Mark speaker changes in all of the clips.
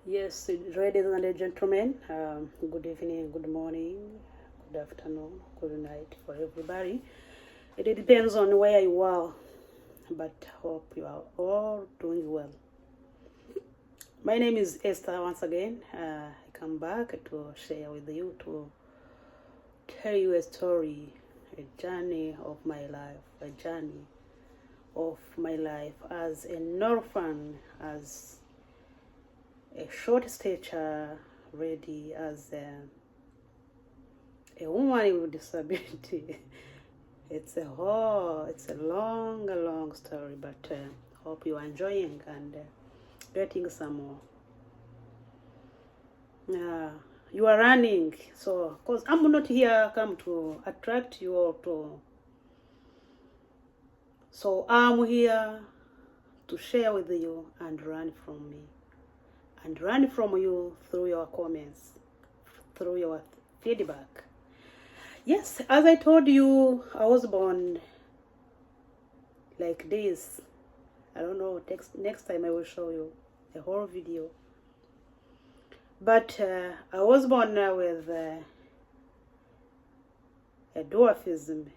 Speaker 1: Yes, ladies and gentlemen, good evening, good morning, good afternoon, good night for everybody. It depends on where you are, but hope you are all doing well. My name is Esther once again. I come back to share with you, to tell you a story, a journey of my life, a journey of my life as an orphan, as a short stature lady, as a woman with disability. It's a long story, but hope you are enjoying and getting some more. You are running, so because I'm not here come to attract you or to. So I'm here to share with you and run from me, and run from you through your comments, through your feedback. Yes, as I told you, I was born like this. I don't know, next time I will show you the whole video. But I was born with a dwarfism,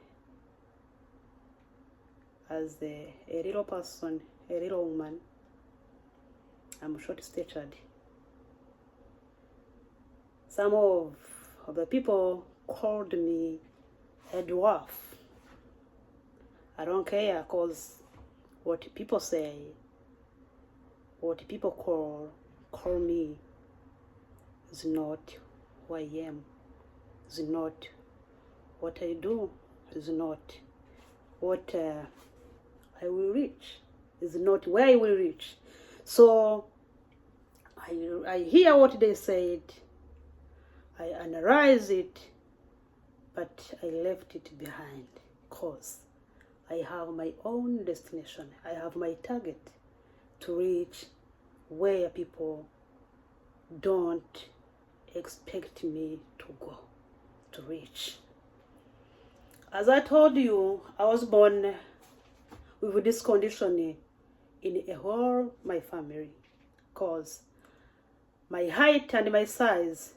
Speaker 1: as a little person, a little woman. I'm short-statured. Some of the people called me a dwarf. I don't care, because what people say, what people call me is not who I am, is not what I do, is not what I will reach, is not where I will reach. So I hear what they said, I analyze it, but I left it behind, because I have my own destination. I have my target to reach where people don't expect me to go, to reach. As I told you, I was born with this condition in a whole my family, because my height and my size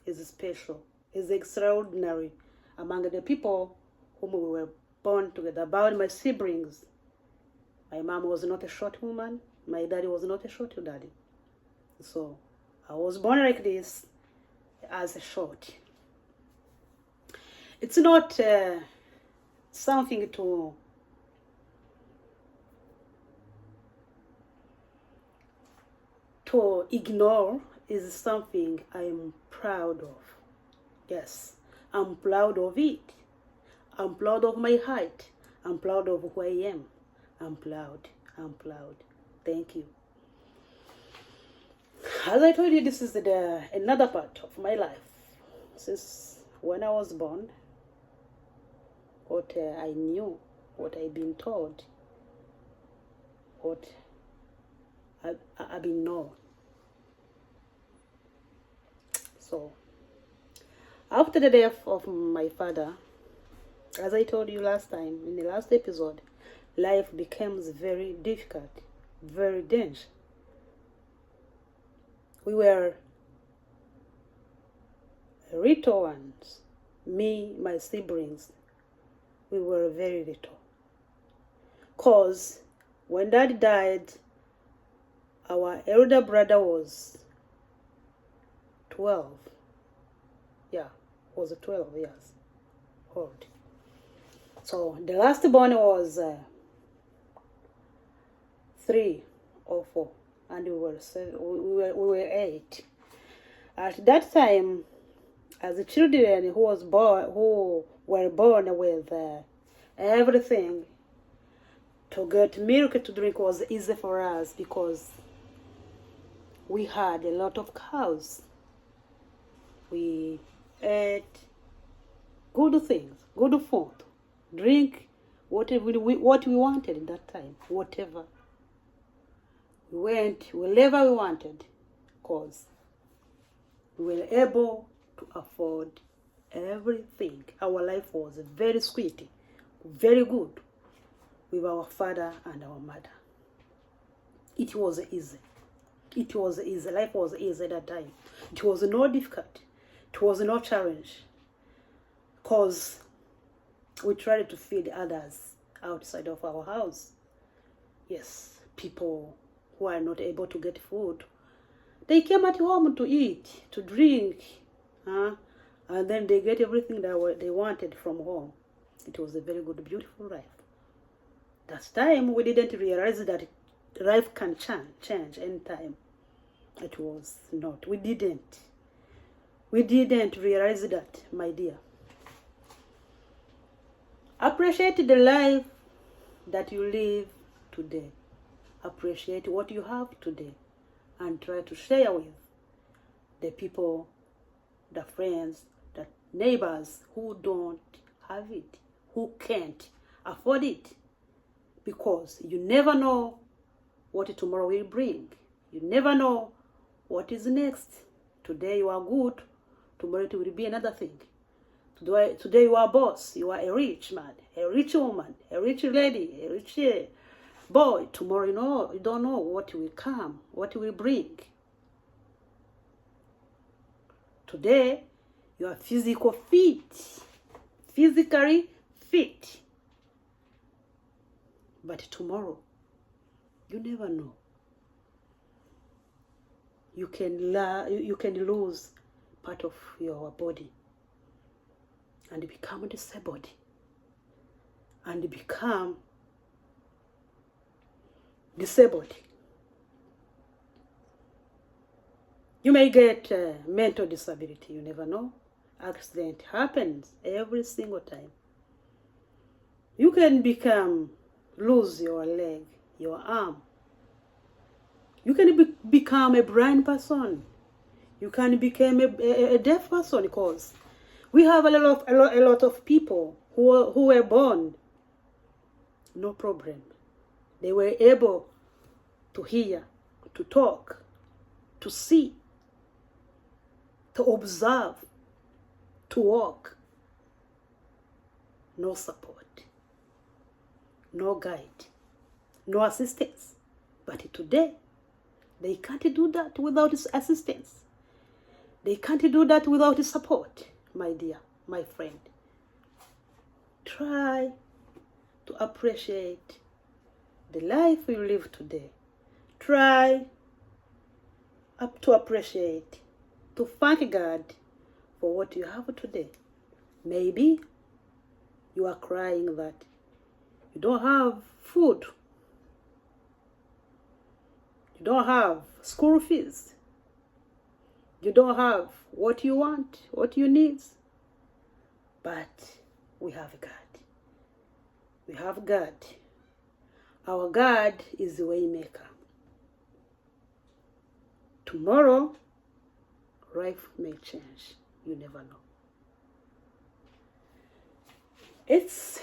Speaker 1: is special, is extraordinary among the people whom we were born together. About my siblings, my mom was not a short woman, my daddy was not a short daddy. So I was born like this, as a short. It's not something to ignore, is something I am proud of. Yes, I'm proud of it. I'm proud of my height. I'm proud of who I am. I'm proud. Thank you. As I told you, this is another part of my life. Since when I was born, what I knew, what I've been told, what I've been known. So, after the death of my father, as I told you last time, in the last episode, life becomes very difficult, very dense. We were little ones, me, my siblings, we were very little. Because when Dad died, our elder brother was 12. Yeah, was 12 years old. So the last born was 3 or 4, and we were 8. At that time, as the children who were born with everything, to get milk to drink was easy for us, because we had a lot of cows. We ate good things, good food, drink what we wanted at that time, whatever. We went wherever we wanted, because we were able to afford everything. Our life was very sweet, very good, with our father and our mother. It was easy. it was easy. Life was easy at that time. It was no difficult. It was no challenge. Because we tried to feed others outside of our house. Yes, people who are not able to get food, they came at home to eat, to drink, and then they get everything that they wanted from home. It was a very good, beautiful life. That time we didn't realize that life can change anytime. It was not. We didn't realize that, my dear. Appreciate the life that you live today. Appreciate what you have today and try to share with the people, the friends, the neighbors who don't have it, who can't afford it. Because you never know what tomorrow will bring. You never know what is next. Today you are good, tomorrow it will be another thing. Today you are a boss, you are a rich man, a rich woman, a rich lady, a rich boy. Tomorrow you don't know what will come, what will bring. Today you are physically fit. But tomorrow, you never know. You can lose part of your body and become disabled and become disabled. You may get mental disability, you never know. Accident happens every single time. You can lose your leg, your arm. You can become a blind person. You can become a deaf person, because we have a lot of people who were born no problem. They were able to hear, to talk, to see, to observe, to walk. No support, no guide, no assistance. But today, they can't do that without assistance. They can't do that without support, my dear, my friend. Try to appreciate the life you live today. Try to appreciate, to thank God for what you have today. Maybe you are crying that you don't have food. You don't have school fees. You don't have what you want, what you need. But we have God. We have God. Our God is the way maker. Tomorrow, life may change. You never know. It's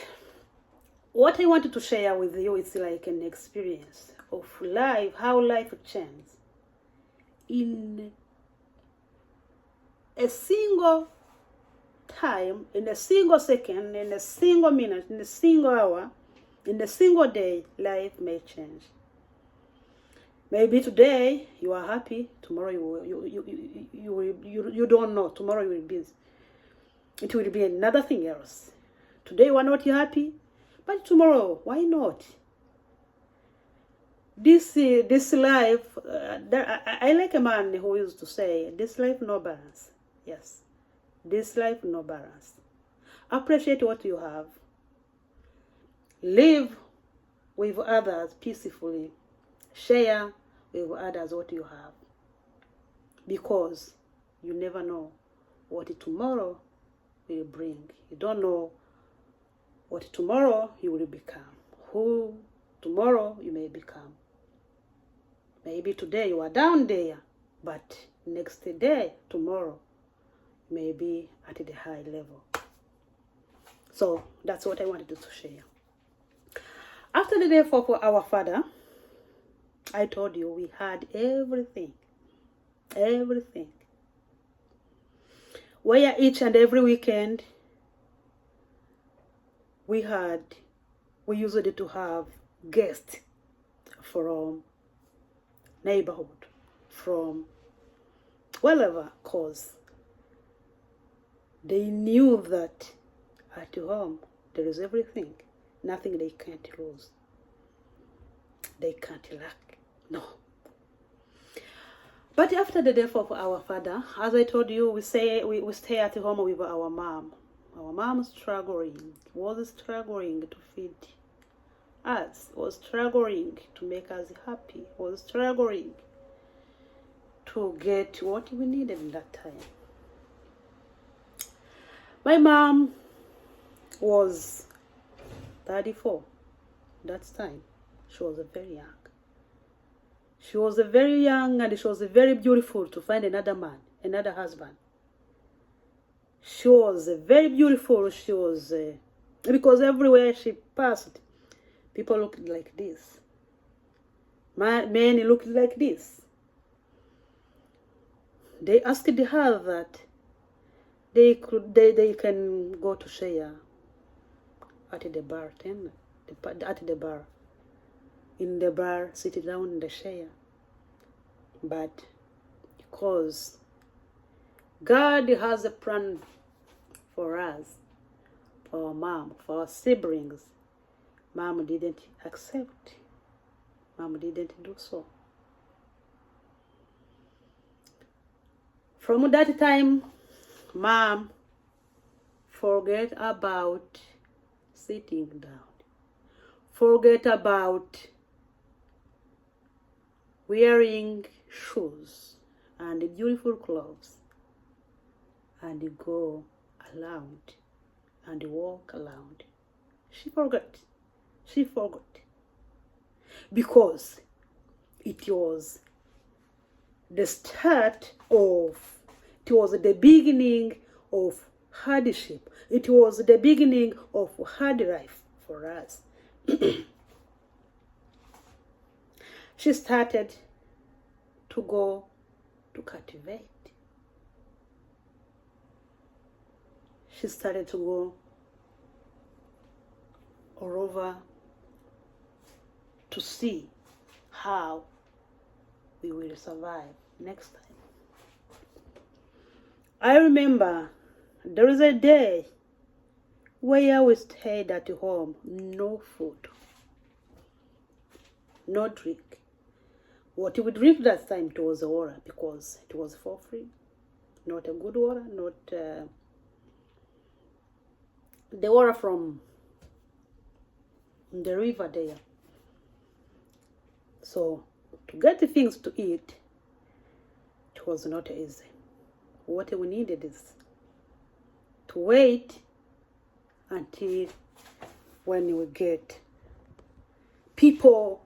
Speaker 1: what I wanted to share with you. It's like an experience of life, how life changes in a single time, in a single second, in a single minute, in a single hour, in a single day. Life may change. Maybe today you are happy, tomorrow you don't know. Tomorrow it will be another thing else. Today you are not happy, but tomorrow, why not? This life, I like a man who used to say, this life no balance. Yes, this life no balance. Appreciate what you have. Live with others peacefully. Share with others what you have. Because you never know what tomorrow will bring. You don't know what tomorrow you will become. Who tomorrow you may become. Maybe today you are down there, but next day, tomorrow, you may be at the high level. So that's what I wanted to share. After the day for our father, I told you we had everything. Everything. Where each and every weekend, we used to have guests from neighborhood. from wherever, cause they knew that at home there is everything, nothing they can't lose, they can't lack, no. But after the death of our father, as I told you, we stay at home with our mom. Our mom was struggling to feed us, was struggling to make us happy, was struggling to get what we needed in that time. My mom was 34 that time. She was very young. She was very young and she was very beautiful to find another man, another husband. She was very beautiful. She was, because everywhere she passed, people looked like this. Men looked like this. They asked her that they can go to share at the bar, in the bar, sit down in the chair. But because God has a plan for us, for our mom, for our siblings, mom didn't accept. Mom didn't do so. From that time, mom forget about sitting down. Forget about wearing shoes and beautiful clothes and go around and walk around. She forgot. She forgot. Because it was the start of, it was the beginning of hardship. It was the beginning of hard life for us. She started to go to cultivate. She started to go all over to see how we will survive next time. I remember there was a day where we stayed at home, no food, no drink. What we drink that time, it was water, because it was for free. Not a good water, not the water from the river there. So to get the things to eat, it was not easy. What we needed is to wait until when we get people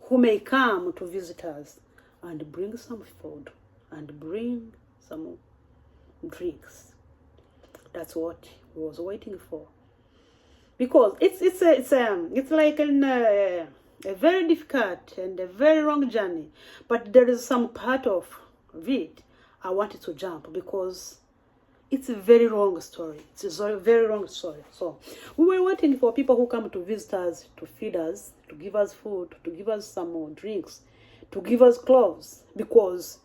Speaker 1: who may come to visit us and bring some food and bring some drinks. That's what we was waiting for. Because it's like a very difficult and a very long journey, but there is some part of it I wanted to jump because it's a very long story. It's a very long story. So we were waiting for people who come to visit us, to feed us, to give us food, to give us some more drinks, to give us clothes. Because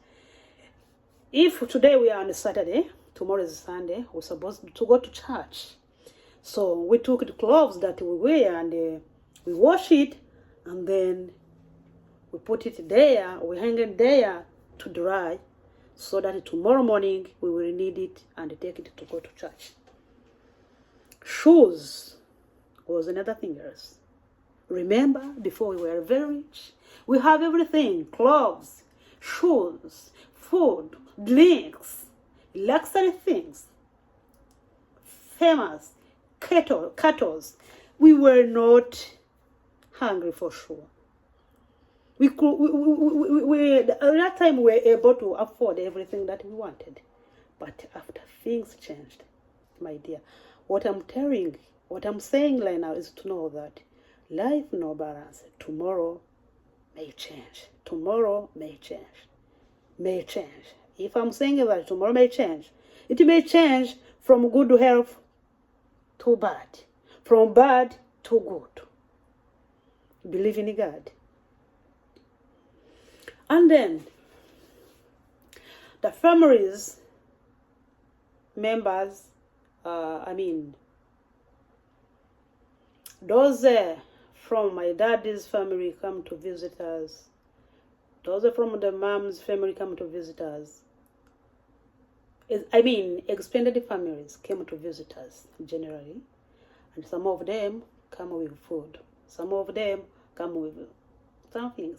Speaker 1: if today we are on a Saturday, tomorrow is Sunday, we're supposed to go to church. So we took the clothes that we wear and we wash it, and then we put it there, we hang it there to dry, so that tomorrow morning we will need it and take it to go to church. Shoes was another thing else. Remember, before we were very rich, we have everything: clothes, shoes, food, drinks, luxury things, famous, cattle. We were not hungry for sure. We at that time we were able to afford everything that we wanted. But after things changed, my dear, what I'm saying right now is to know that life no balance. Tomorrow may change. Tomorrow may change. May change. If I'm saying that tomorrow may change, it may change from good to health to bad, from bad to good. Believe in God. And then the families members, those from my daddy's family come to visit us. Those from the mom's family come to visit us. Extended families came to visit us generally, and some of them come with food. Some of them come with something.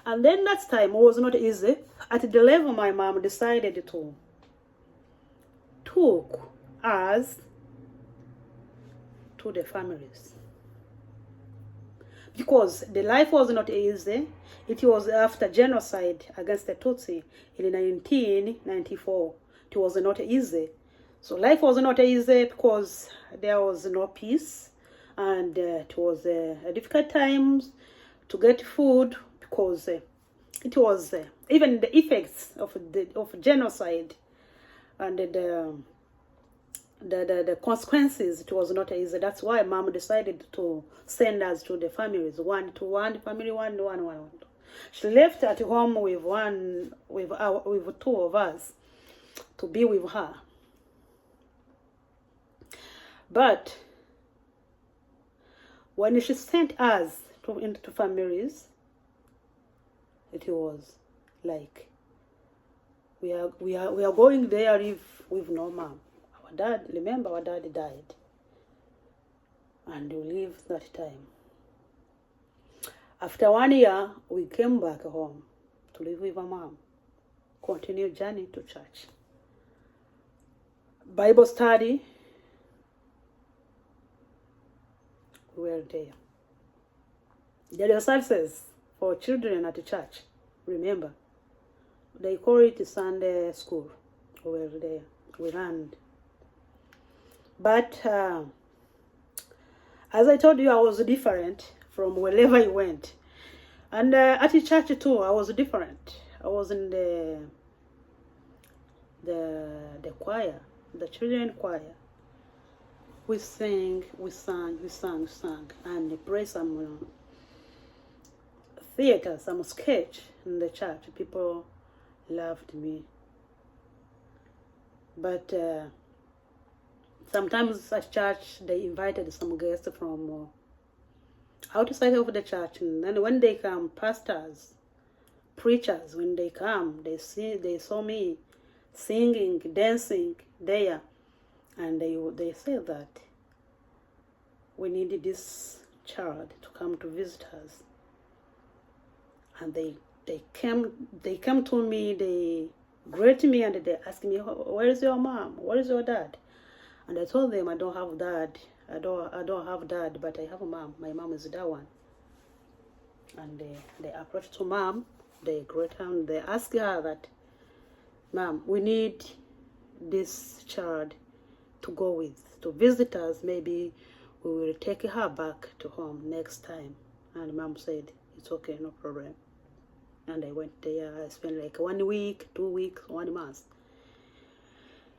Speaker 1: And then that time was not easy. At the level, my mom decided to took us to the families, because the life was not easy. It was after genocide against the Tutsi in 1994. It was not easy. So life was not easy because there was no peace, and it was a difficult times to get food, because it was even the effects of genocide and the consequences. It was not easy. That's why mom decided to send us to the families, one to one, family one. She left at home with two of us to be with her. But when she sent us into families, it was like we are going there with no mom. Our dad died, and we lived that time. After 1 year, we came back home to live with our mom. Continue journey to church. Bible study, we were there. There are services for children at the church. Remember, they call it Sunday school. We were there. We learned. But as I told you, I was different from wherever I went. And at the church too, I was different. I was in the choir, the children choir. We sang, and played some theater, some sketch in the church. People loved me. But sometimes at church, they invited some guests from outside of the church, and then when they come, pastors, preachers, when they come, they saw me singing, dancing there, and they said that we needed this child to come to visit us. And they came to me, they greeted me, and they asked me, where is your mom? Where is your dad? And I told them I don't have dad. I don't have dad, but I have a mom. My mom is that one. And they approached to mom. They greet her and they ask her that, Mom, we need this child to go with, to visit us. Maybe we will take her back to home next time. And mom said, it's okay, no problem. And I went there. I spent like 1 week, 2 weeks, 1 month.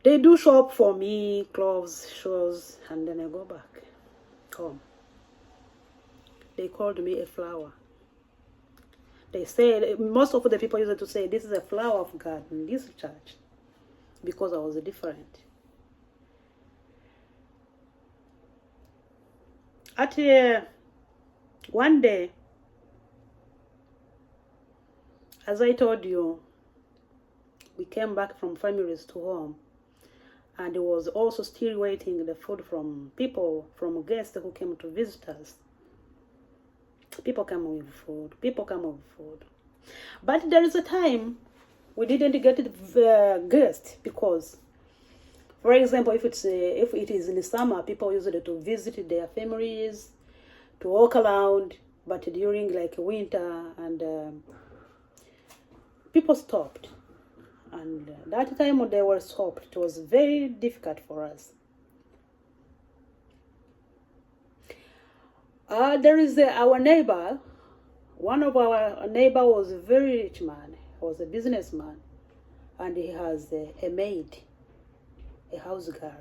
Speaker 1: They do shop for me, clothes, shoes, and then I go back home. They called me a flower. They said, most of the people used to say, this is a flower of God in this church, because I was different. At one day, as I told you, we came back from families to home. And it was also still waiting the food from people, from guests who came to visit us. People come with food. But there is a time we didn't get the guest, because, for example, if it is in the summer, people usually to visit their families, to walk around. But during like winter, and people stopped. And that time when they were stopped, it was very difficult for us. There is our neighbor. One of our neighbor was a very rich man. He was a businessman. And he has a maid, a house girl.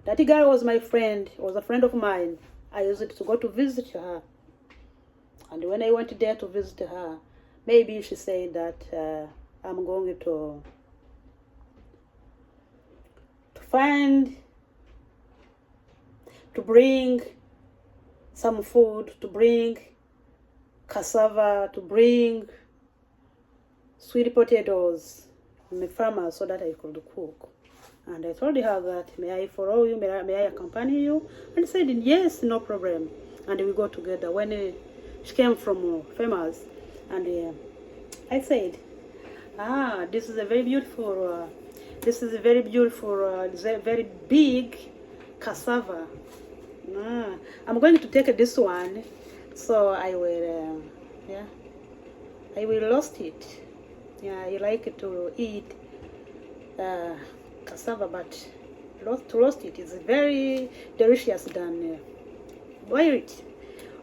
Speaker 1: That girl was my friend, was a friend of mine. I used to go to visit her. And when I went there to visit her, maybe she said that I'm going to find, to bring some food, to bring cassava, to bring sweet potatoes from the farmer so that I could cook. And I told her that, may I follow you, may I accompany you? And she said, yes, no problem. And we go together. When she came from farmers, and I said, this is a very beautiful, it's a very big cassava. I'm going to take this one, so I will, I will roast it. I like to eat cassava, but to roast it is very delicious than boil it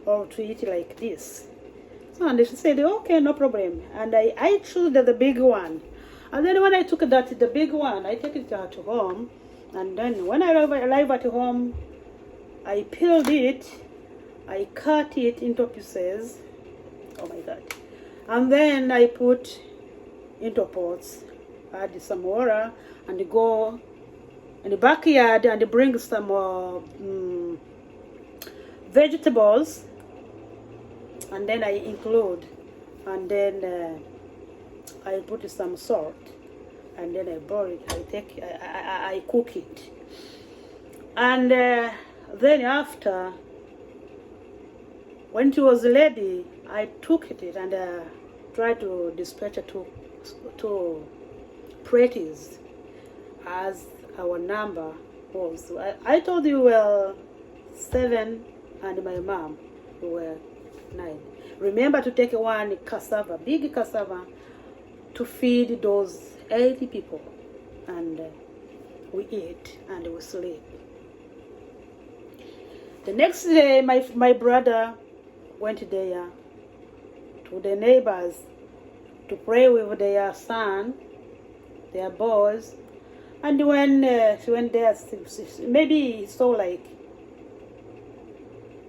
Speaker 1: or to eat like this. So, and she said, okay, no problem. And I chose the big one. And then when I took the big one, I take it to home. And then when I arrive at home, I peeled it, I cut it into pieces. Oh my God. And then I put into pots, add some water, and go in the backyard and bring some vegetables, and then I include, and then I put some salt, and then I boil it. I cook it, and then after, when it was ready, I took it and tried to dispatch it to practice as our number was. I told you, well, 7, and my mom were 9. Remember to take one cassava, big cassava, to feed those 80 people, and we eat and we sleep. The next day, my brother went there to the neighbors to pray with their son, their boys. And when she went there, maybe he saw like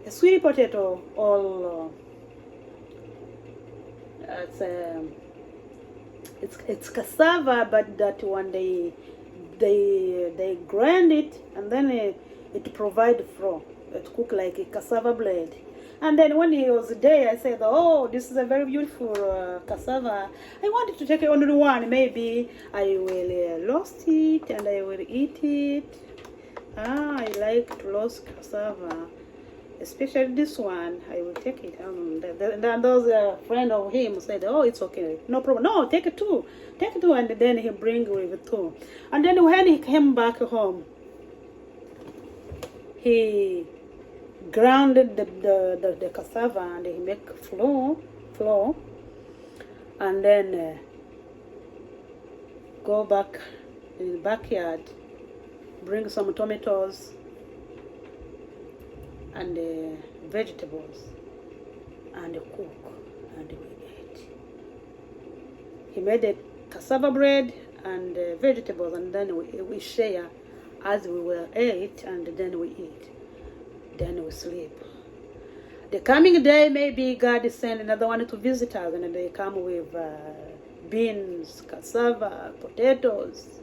Speaker 1: a sweet potato, or it's cassava, but that one they grind it, and then it provide flour. It cook like a cassava bread. And then when he was there, I said, oh, this is a very beautiful cassava. I wanted to take only one. Maybe I will roast it and I will eat it. I like to roast cassava, especially this one. I will take it. Then those friend of him said, oh, it's okay, no problem. No, take it too. Take it too. And then he bring with two. And then when he came back home, he grounded the cassava and he make flour, and then go back in the backyard, bring some tomatoes and vegetables, and cook, and we ate. He made a cassava bread and vegetables, and then we share as we will eat, and then we eat. Then we sleep. The coming day, maybe God send another one to visit us, and they come with beans, cassava, potatoes,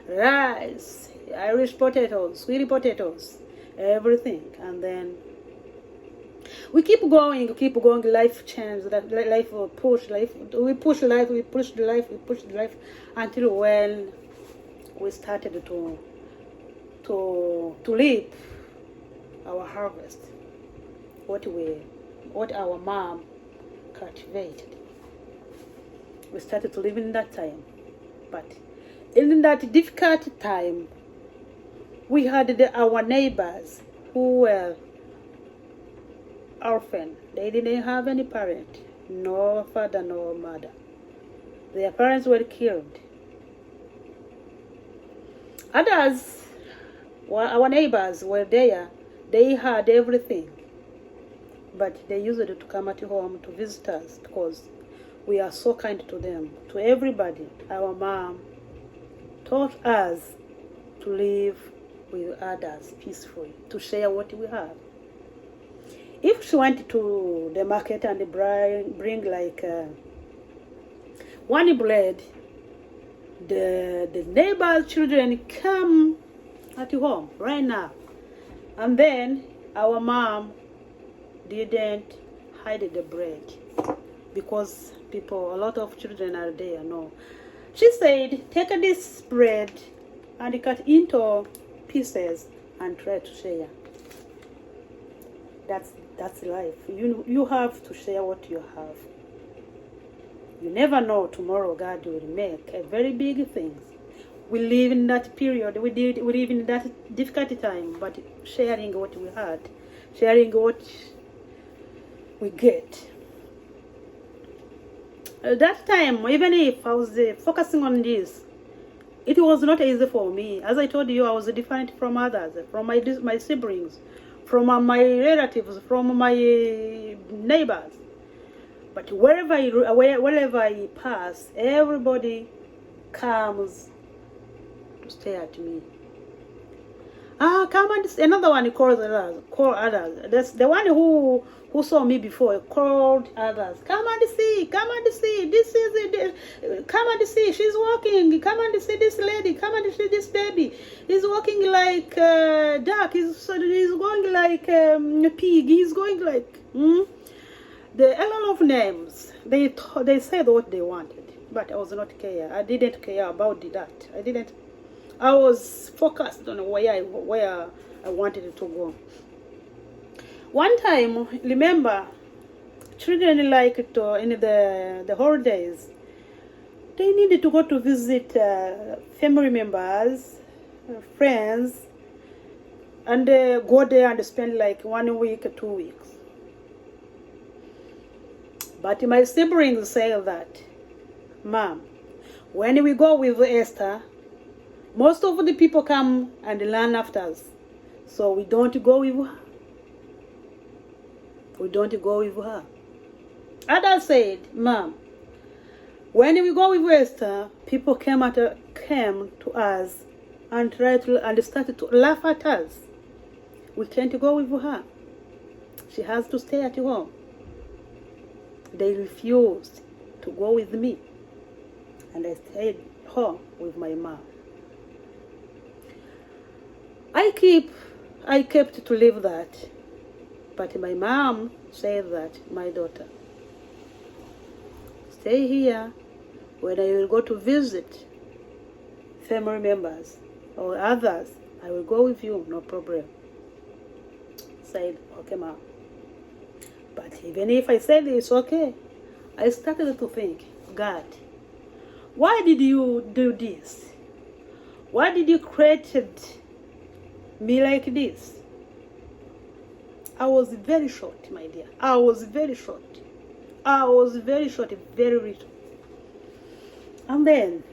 Speaker 1: rice, Irish potatoes, sweet potatoes, everything. And then we keep going, life change, life will push, we push the life until when we started to reap our harvest, what our mom cultivated. We started to live in that time. But in that difficult time, we had our neighbors who were orphan. They didn't have any parent, no father, no mother. Their parents were killed. Others, our neighbors were there. They had everything, but they used to come at home to visit us because we are so kind to them, to everybody. Our mom taught us to live with others peacefully, to share what we have. If she went to the market and bring like one bread, the neighbor's children come at home right now. And then our mom didn't hide the bread because a lot of children are there. No. She said, take this bread and cut into pieces and try to share. That's life. You have to share what you have. You never know, tomorrow God will make a very big things. We live in that period. We live in that difficult time, but sharing what we had, sharing what we get. At that time, even if I was focusing on this, it was not easy for me. As I told you, I was different from others, from my siblings, from my relatives, from my neighbors. But wherever I pass, everybody comes to stare at me. Come and see. Another one called others. That's the one who saw me before called others. Come and see. This is it. Come and see. She's walking. Come and see this lady. Come and see this baby. He's walking like duck. He's going like pig. He's going like a lot of names. They said what they wanted, but I was not care. I didn't care about that. I was focused on where I wanted to go. One time, remember, children like to, in the holidays, they needed to go to visit family members, friends, and go there and spend like 1 week, 2 weeks. But my siblings say that, Mom, when we go with Esther, most of the people come and learn after us. So we don't go with her. We don't go with her. Others said, Mom, when we go with Esther, people came to us and started to laugh at us. We can't go with her. She has to stay at home. They refused to go with me. And I stayed home with my mom. I kept to live that. But my mom said that, my daughter, stay here. When I will go to visit family members or others, I will go with you, no problem. Said, okay, Mom. But even if I said it's okay, I started to think, God, why did you do this? Why did you create me like this? I was very short, my dear. I was very short, very little. And then,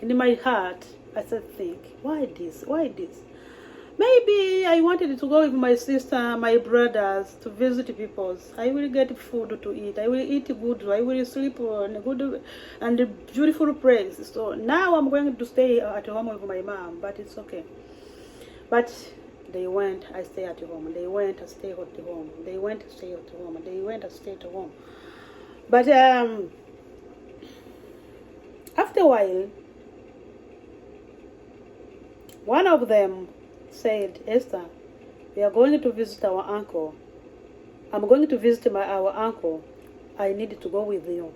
Speaker 1: in my heart, I started to think, why this? Maybe I wanted to go with my sister, my brothers, to visit people. I will get food to eat. I will eat good. I will sleep on a good and a beautiful place. So now I'm going to stay at home with my mom, but it's okay. But they went, I stay at home. They went, I stay at home. They went, I stay at home. They went, I stay at home. But after a while, one of them said, Esther, we are going to visit our uncle. I'm going to visit our uncle. I need to go with you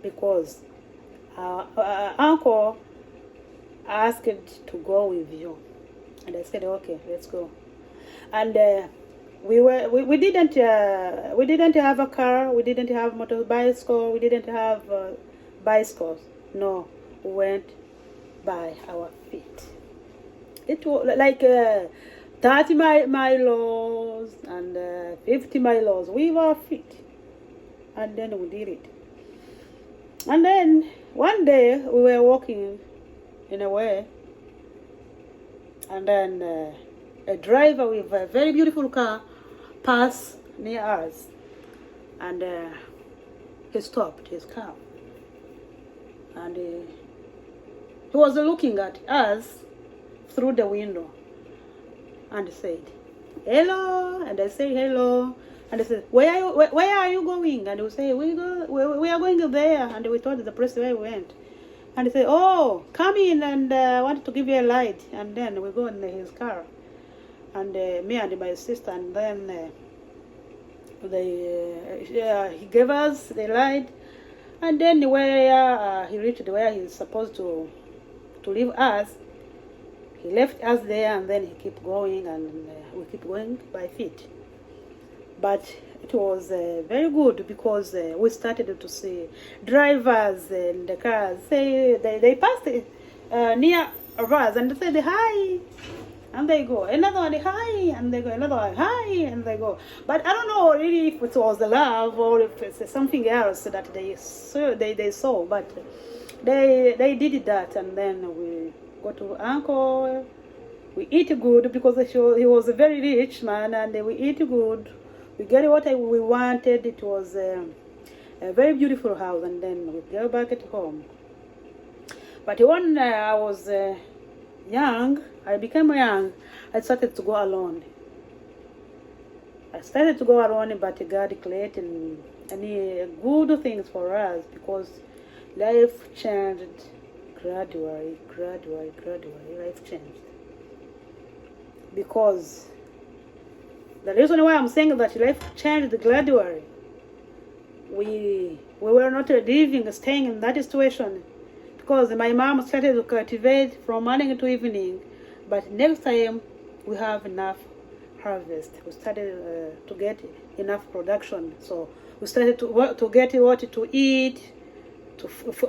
Speaker 1: because our uncle asked to go with you. And I said, okay, let's go. And we didn't have a car. We didn't have motorbike. We didn't have bicycles. No, we went by our feet. It was like 30 miles and 50 miles. We were fit. And then we did it. And then one day we were walking in a way. And then a driver with a very beautiful car passed near us. And he stopped his car. And he was looking at us through the window and said, hello. And I say hello. And I said, where are you going? And we say, we are going there. And we told the place where we went. And he said, oh, come in, and I wanted to give you a ride. And then we go in his car, and me and my sister, and then he gave us the ride. And then where he reached where he's supposed to leave us, he left us there, and then he kept going, and we keep going by feet. But it was very good, because we started to see drivers in the cars. They passed near us, and they said hi, and they go. Another one, hi, and they go. Another one, hi, and they go. But I don't know really if it was the love or if it's something else that they saw. But they did that, and then we go to uncle. We eat good, because he was a very rich man, and we eat good. We get what we wanted. It was a very beautiful house, and then we go back at home. But when I was young, I became young, I started to go alone. But God created any good things for us, because life changed gradually. Life changed. Because the reason why I'm saying that life changed gradually, we were not staying in that situation, because my mom started to cultivate from morning to evening, but next time we have enough harvest. We started to get enough production, so we started to get what to eat.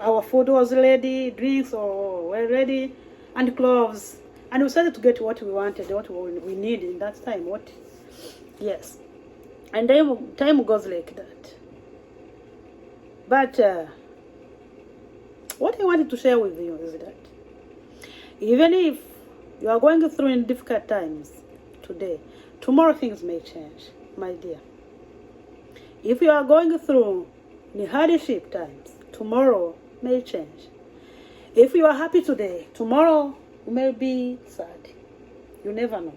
Speaker 1: Our food was ready, drinks were ready, and clothes, and we started to get what we wanted, what we needed in that time. Yes, and then time goes like that. But what I wanted to share with you is that even if you are going through in difficult times today, tomorrow things may change, my dear. If you are going through in hardship times, tomorrow may change. If you are happy today, tomorrow you may be sad. You never know,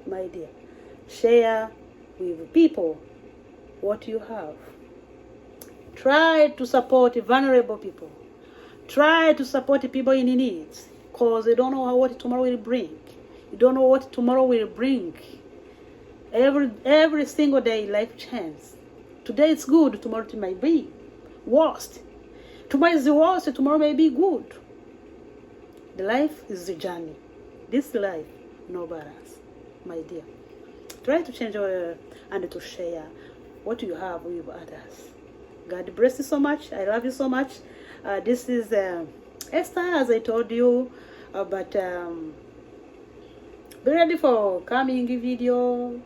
Speaker 1: my dear. Share with people what you have. Try to support vulnerable people. Try to support people in need, because you don't know what tomorrow will bring. You don't know what tomorrow will bring. Every single day life changes. Today it's good, tomorrow it might be worst. Tomorrow is the worst, tomorrow may be good. The life is the journey. This life, no balance, my dear. Try to change and to share what you have with others. God bless you so much. I love you so much. This is Esther, as I told you. But be ready for coming video.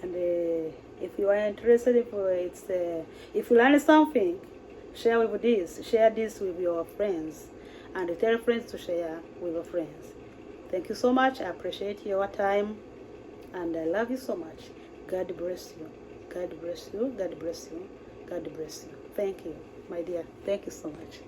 Speaker 1: And if you are interested, if you learn something, share this with your friends, and tell friends to share with your friends. Thank you so much. I appreciate your time, and I love you so much. God bless you. God bless you. God bless you. God bless you. Thank you, my dear. Thank you so much.